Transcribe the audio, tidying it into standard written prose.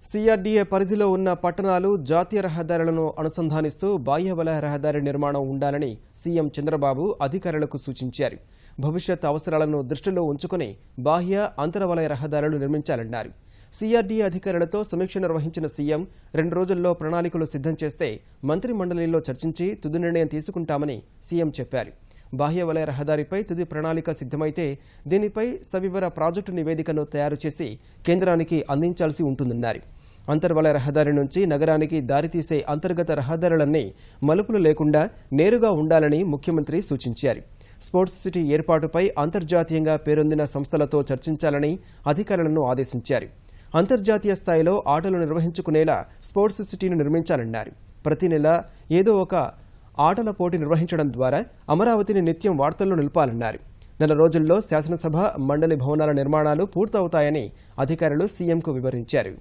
CRDA పరిధిలో ఉన్న పట్టణాలు జాతీయ రహదారులను అనుసంధానిస్తూ బాహ్య వలయ రహదారి నిర్మాణం ఉండాలని సీఎం చంద్రబాబు అధికారులకు సూచించారు. భవిష్యత్ అవసరాలను దృష్టిలో ఉంచుకుని బాహ్య అంతర వలయ రహదారులు నిర్మించాలన్నారు. సిఆర్డీఏ అధికారులతో సమీక్ష నిర్వహించిన సీఎం 2 రోజుల్లో ప్రణాళికలు సిద్ధం చేస్తే మంత్రి మండలిలో చర్చించి తుది నిర్ణయం తీసుకుంటామని సీఎం చెప్పారు. బాహ్య వలయ రహదారిపై తుది ప్రణాళిక సిద్ధమైతే దీనిపై సవివర ప్రాజెక్టు నివేదికను తయారు చేసి కేంద్రానికి అందించాల్సి ఉంటుందన్నారు. అంతర్వలయ రహదారి నుంచి నగరానికి దారితీసే అంతర్గత రహదారులన్నీ మలుపులు లేకుండా నేరుగా ఉండాలని ముఖ్యమంత్రి సూచించారు. స్పోర్ట్స్ సిటీ ఏర్పాటుపై అంతర్జాతీయంగా పేరొందిన సంస్థలతో చర్చించాలని అధికారులను ఆదేశించారు. అంతర్జాతీయ స్థాయిలో ఆటలు నిర్వహించుకునేలా స్పోర్ట్స్ సిటీని నిర్మించాలన్నారు. ప్రతి నెల ఏదో ఒక ఆటల పోటీ నిర్వహించడం ద్వారా అమరావతిని నిత్యం వార్తల్లో నిలపాలన్నారు. 4 రోజుల్లో శాసనసభ మండలి భవనాల నిర్మాణాలు పూర్తవుతాయని అధికారులు సీఎంకు వివరించారు.